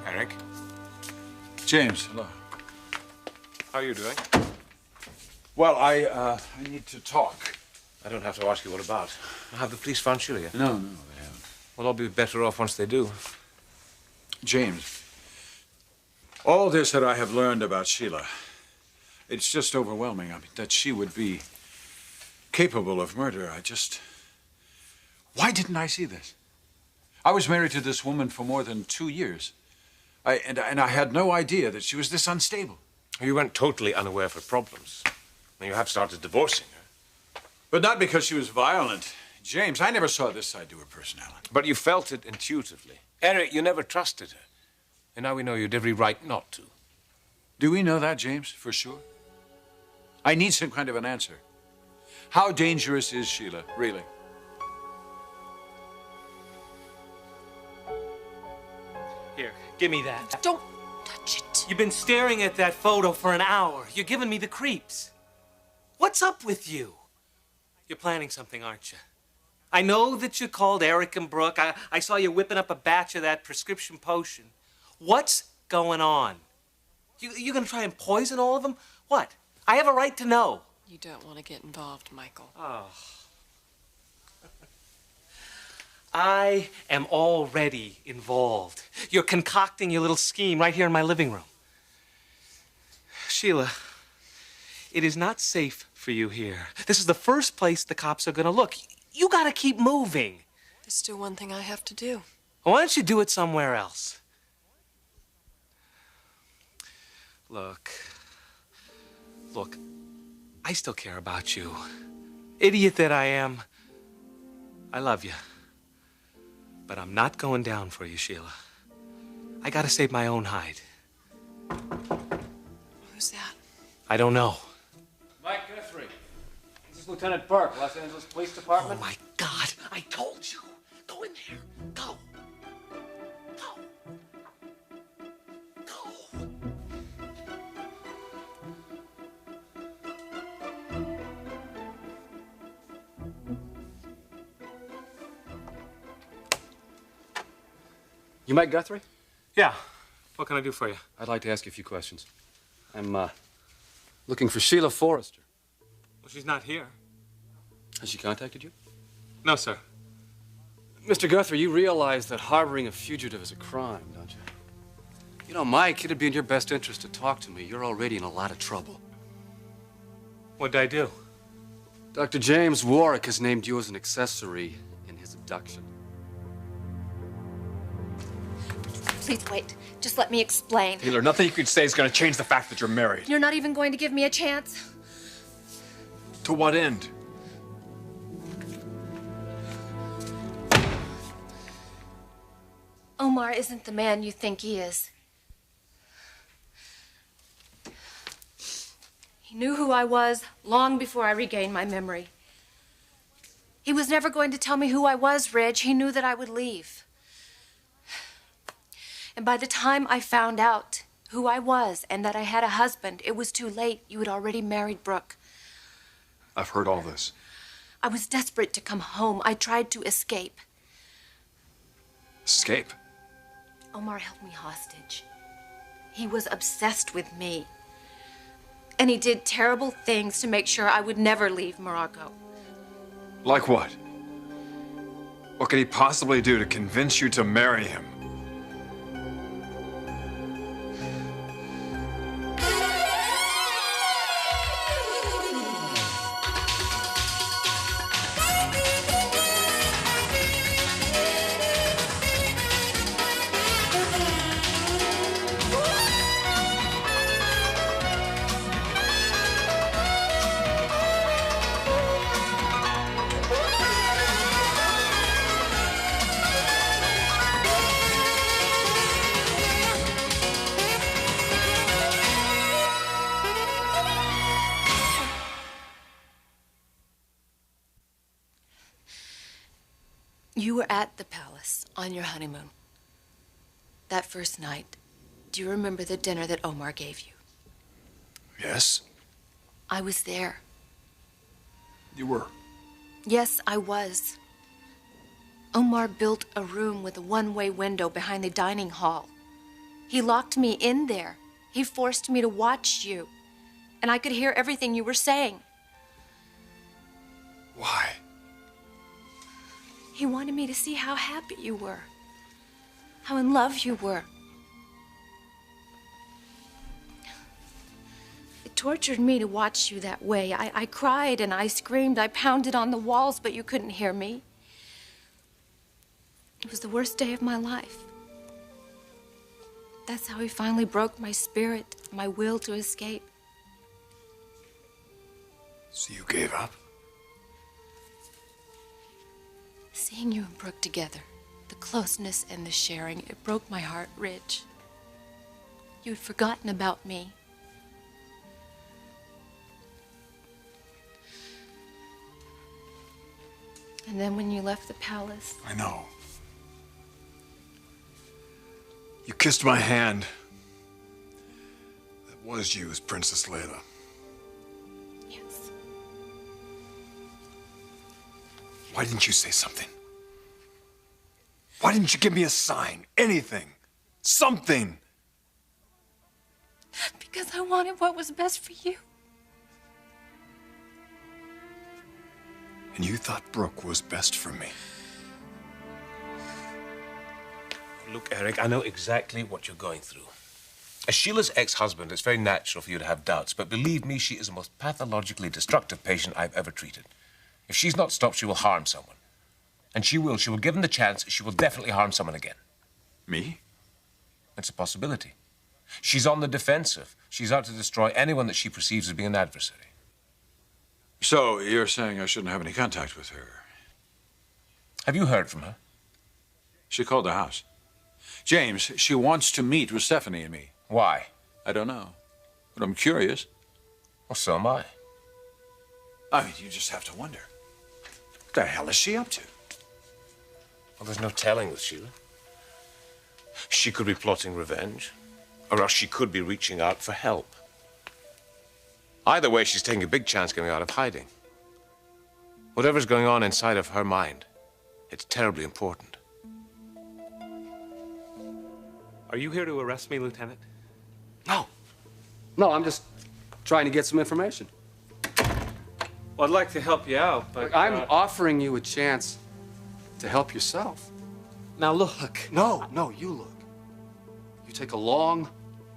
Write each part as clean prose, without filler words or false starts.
Eric? James, hello. How are you doing? Well, I need to talk. I don't have to ask you what about. Have the police found Sheila yet? No, they haven't. Well, I'll be better off once they do. James, all this that I have learned about Sheila, it's just overwhelming. I mean, that she would be capable of murder. Why didn't I see this? I was married to this woman for more than 2 years. And I had no idea that she was this unstable. You weren't totally unaware of her problems. Now, you have started divorcing her. But not because she was violent. James, I never saw this side to her personality. But you felt it intuitively. Eric, you never trusted her. And now we know you had every right not to. Do we know that, James, for sure? I need some kind of an answer. How dangerous is Sheila, really? Here, give me that. Don't touch it. You've been staring at that photo for an hour. You're giving me the creeps. What's up with you? You're planning something, aren't you? I know that you called Eric and Brooke. I saw you whipping up a batch of that prescription potion. What's going on? You gonna try and poison all of them? What? I have a right to know. You don't want to get involved, Michael. Oh. I am already involved. You're concocting your little scheme right here in my living room. Sheila, it is not safe for you here. This is the first place the cops are gonna look. You gotta keep moving. There's still one thing I have to do. Why don't you do it somewhere else? Look, I still care about you. Idiot that I am, I love you. But I'm not going down for you, Sheila. I gotta save my own hide. Who's that? I don't know. Mike Guthrie. This is Lieutenant Burke, Los Angeles Police Department. Oh, my God. I told you. Go in there. Go. Go. Go. You Mike Guthrie? Yeah. What can I do for you? I'd like to ask you a few questions. I'm, looking for Sheila Forrester. Well, she's not here. Has she contacted you? No, sir. Mr. Guthrie, you realize that harboring a fugitive is a crime, don't you? You know, Mike, it'd be in your best interest to talk to me. You're already in a lot of trouble. What'd I do? Dr. James Warwick has named you as an accessory in his abduction. Please wait. Just let me explain. Taylor, nothing you could say is going to change the fact that you're married. You're not even going to give me a chance? To what end? Omar isn't the man you think he is. He knew who I was long before I regained my memory. He was never going to tell me who I was, Reg. He knew that I would leave. And by the time I found out who I was and that I had a husband, it was too late. You had already married Brooke. I've heard all this. I was desperate to come home. I tried to escape. Escape? Omar held me hostage. He was obsessed with me. And he did terrible things to make sure I would never leave Morocco. Like what? What could he possibly do to convince you to marry him? You were at the palace on your honeymoon. That first night, do you remember the dinner that Omar gave you? Yes. I was there. You were. Yes, I was. Omar built a room with a one-way window behind the dining hall. He locked me in there. He forced me to watch you. And I could hear everything you were saying. Why? He wanted me to see how happy you were. How in love you were. It tortured me to watch you that way. I cried and I screamed. I pounded on the walls, but you couldn't hear me. It was the worst day of my life. That's how he finally broke my spirit, my will to escape. So you gave up? Seeing you and Brooke together, the closeness and the sharing, it broke my heart, Ridge. You'd forgotten about me. And then when you left the palace... I know. You kissed my hand. That was you as Princess Layla. Yes. Why didn't you say something? Why didn't you give me a sign? Anything. Something. Because I wanted what was best for you. And you thought Brooke was best for me. Look, Eric, I know exactly what you're going through. As Sheila's ex-husband, it's very natural for you to have doubts, but believe me, she is the most pathologically destructive patient I've ever treated. If she's not stopped, she will harm someone. And she will. She will, given the chance, she will definitely harm someone again. Me? It's a possibility. She's on the defensive. She's out to destroy anyone that she perceives as being an adversary. So you're saying I shouldn't have any contact with her? Have you heard from her? She called the house. James, she wants to meet with Stephanie and me. Why? I don't know, but I'm curious. Well, so am I. I mean, you just have to wonder. What the hell is she up to? Well, there's no telling with Sheila. She could be plotting revenge, or else she could be reaching out for help. Either way, she's taking a big chance getting out of hiding. Whatever's going on inside of her mind, it's terribly important. Are you here to arrest me, Lieutenant? No. No, I'm just trying to get some information. Well, I'd like to help you out, but... I'm offering you a chance to help yourself. Now, look. No, you look. You take a long,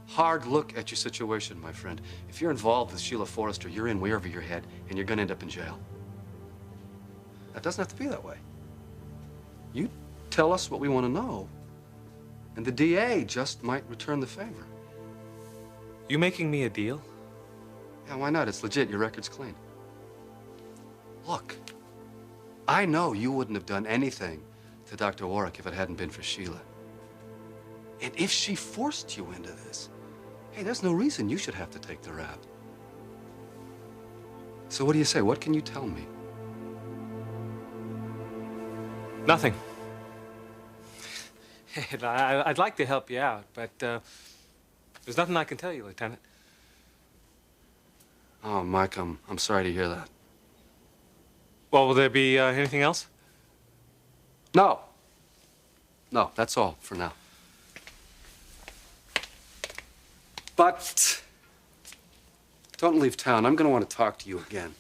hard look at your situation, my friend. If you're involved with Sheila Forrester, you're in way over your head, and you're going to end up in jail. That doesn't have to be that way. You tell us what we want to know, and the DA just might return the favor. You making me a deal? Yeah, why not? It's legit. Your record's clean. Look, I know you wouldn't have done anything to Dr. Warwick if it hadn't been for Sheila. And if she forced you into this, hey, there's no reason you should have to take the rap. So what do you say? What can you tell me? Nothing. I'd like to help you out, but there's nothing I can tell you, Lieutenant. Oh, Mike, I'm sorry to hear that. Well, will there be anything else? No. No, that's all for now. But don't leave town. I'm going to want to talk to you again.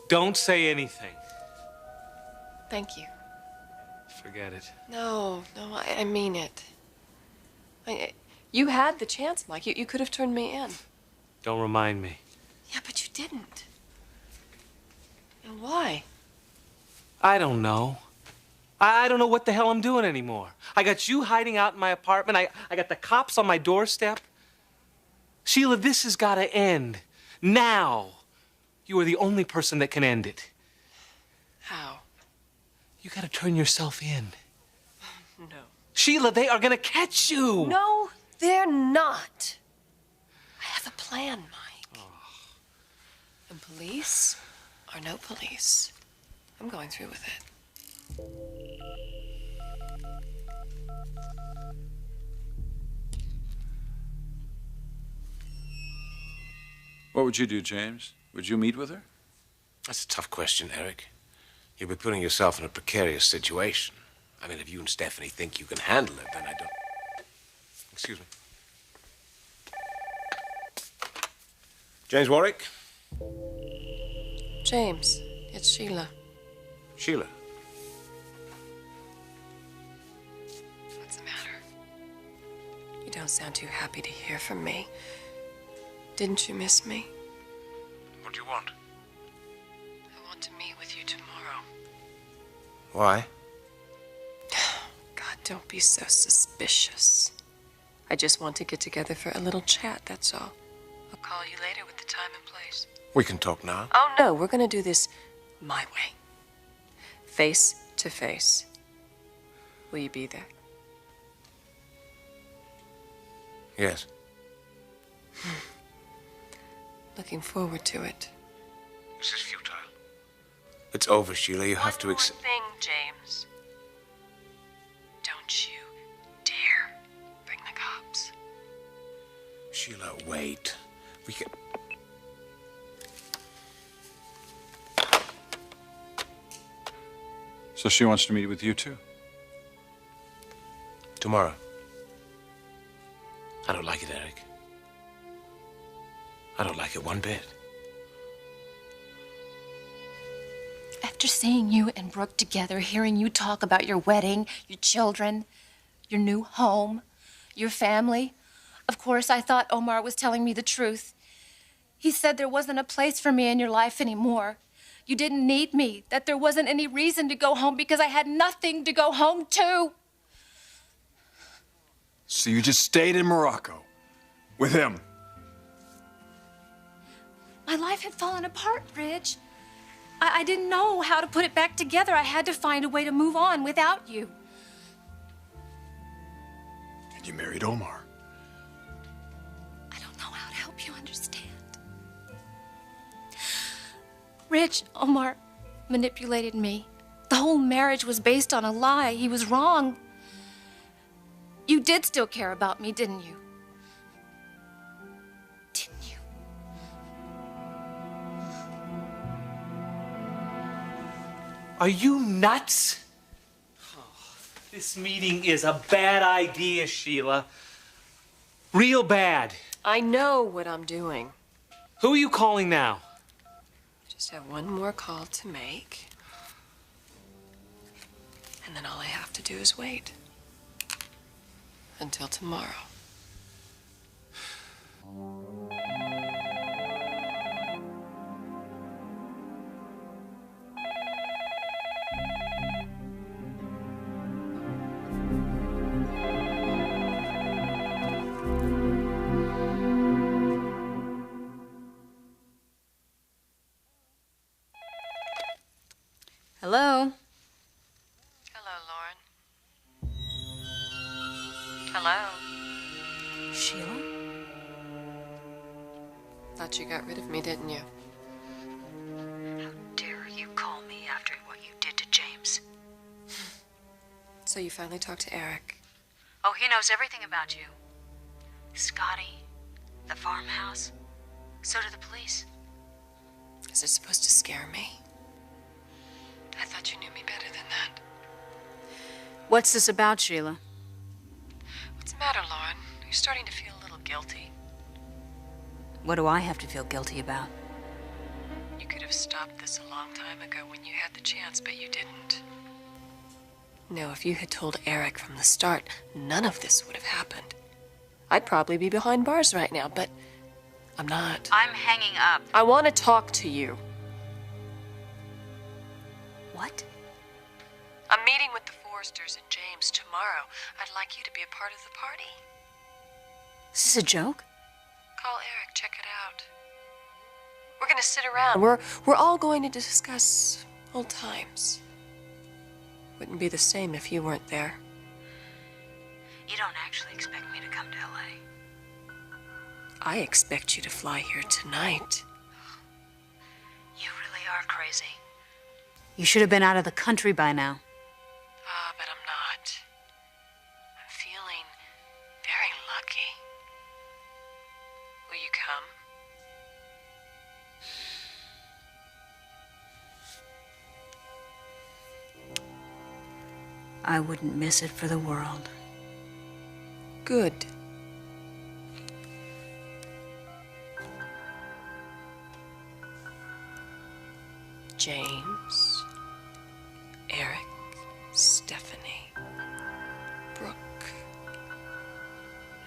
Don't say anything. Thank you. Forget it. No, I mean it. You had the chance, Mike. You could have turned me in. Don't remind me. Yeah, but you didn't. And why? I don't know. I don't know what the hell I'm doing anymore. I got you hiding out in my apartment. I got the cops on my doorstep. Sheila, this has got to end. Now. You are the only person that can end it. How? You got to turn yourself in. No. Sheila, they are going to catch you. No, They're not. I have a plan, Mike. And police or no police, I'm going through with it. What would you do, James? Would you meet with her? That's a tough question, Eric. You'll be putting yourself in a precarious situation. I mean, if you and Stephanie think you can handle it, then I don't... Excuse me. James Warwick? James, it's Sheila. Sheila? What's the matter? You don't sound too happy to hear from me. Didn't you miss me? What do you want? I want to meet with you tomorrow. Why? God, don't be so suspicious. I just want to get together for a little chat, that's all. I'll call you later with the time and place. We can talk now. Oh, no, we're going to do this my way. Face to face. Will you be there? Yes. Looking forward to it. This is futile. It's over, Sheila. You have to accept... One more thing, James. Don't you dare bring the cops. Sheila, wait. We can... So she wants to meet with you, too? Tomorrow. I don't like it, Eric. I don't like it one bit. After seeing you and Brooke together, hearing you talk about your wedding, your children, your new home, your family, of course, I thought Omar was telling me the truth. He said there wasn't a place for me in your life anymore. You didn't need me, that there wasn't any reason to go home because I had nothing to go home to. So you just stayed in Morocco with him? My life had fallen apart, Ridge. I didn't know how to put it back together. I had to find a way to move on without you. And you married Omar. I don't know how to help you understand. Ridge, Omar manipulated me. The whole marriage was based on a lie. He was wrong. You did still care about me, didn't you? Didn't you? Are you nuts? Oh, this meeting is a bad idea, Sheila. Real bad. I know what I'm doing. Who are you calling now? Just have one more call to make. And then all I have to do is wait. Until tomorrow. Hello? Hello, Lauren. Hello. Sheila? Thought you got rid of me, didn't you? How dare you call me after what you did to James? So you finally talked to Eric. Oh, he knows everything about you. Scotty, the farmhouse. So do the police. Is it supposed to scare me? I thought you knew me better than that. What's this about, Sheila? What's the matter, Lauren? You're starting to feel a little guilty. What do I have to feel guilty about? You could have stopped this a long time ago when you had the chance, but you didn't. No, if you had told Eric from the start, none of this would have happened. I'd probably be behind bars right now, but I'm not. I'm hanging up. I want to talk to you. What? I'm meeting with the Forresters and James tomorrow. I'd like you to be a part of the party. Is this a joke? Call Eric, check it out. We're gonna sit around. We're all going to discuss old times. Wouldn't be the same if you weren't there. You don't actually expect me to come to LA. I expect you to fly here tonight. You really are crazy. You should have been out of the country by now. Ah, but I'm not. I'm feeling very lucky. Will you come? I wouldn't miss it for the world. Good. James, Eric, Stephanie, Brooke,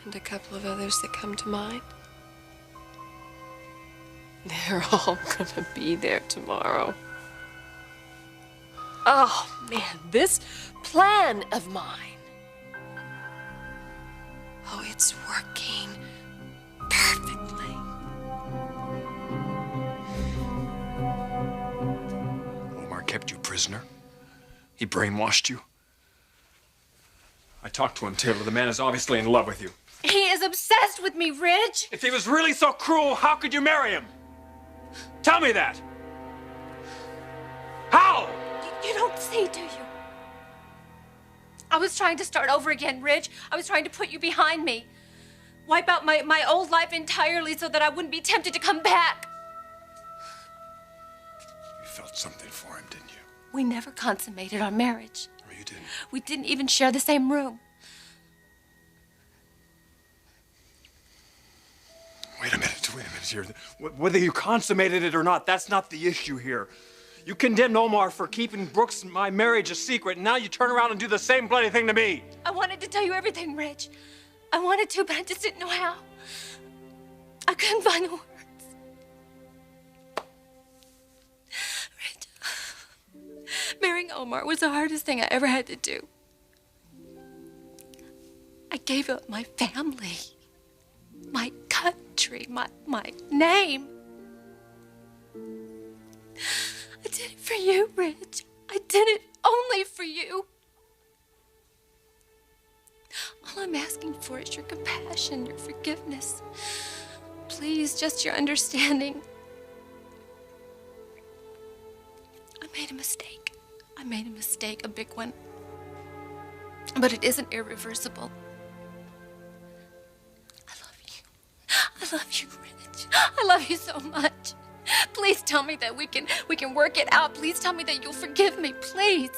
and a couple of others that come to mind. They're all gonna be there tomorrow. Oh, man, this plan of mine. Oh, it's working perfectly. Omar kept you prisoner? He brainwashed you? I talked to him, Taylor. The man is obviously in love with you. He is obsessed with me, Ridge. If he was really so cruel, how could you marry him? Tell me that. How? You don't see, do you? I was trying to start over again, Ridge. I was trying to put you behind me. Wipe out my old life entirely so that I wouldn't be tempted to come back. You felt something for him, didn't you? We never consummated our marriage. Or you didn't? We didn't even share the same room. Wait a minute here. Whether you consummated it or not, that's not the issue here. You condemned Omar for keeping Brooks and my marriage a secret, and now you turn around and do the same bloody thing to me. I wanted to tell you everything, Ridge. I wanted to, but I just didn't know how. I couldn't find the words. Ridge, marrying Omar was the hardest thing I ever had to do. I gave up my family, my country, my name. I did it for you, Ridge. I did it only for you. All I'm asking for is your compassion, your forgiveness. Please, just your understanding. I made a mistake. I made a mistake, a big one. But it isn't irreversible. I love you. I love you, Ridge. I love you so much. Please tell me that we can work it out. Please tell me that you'll forgive me, please.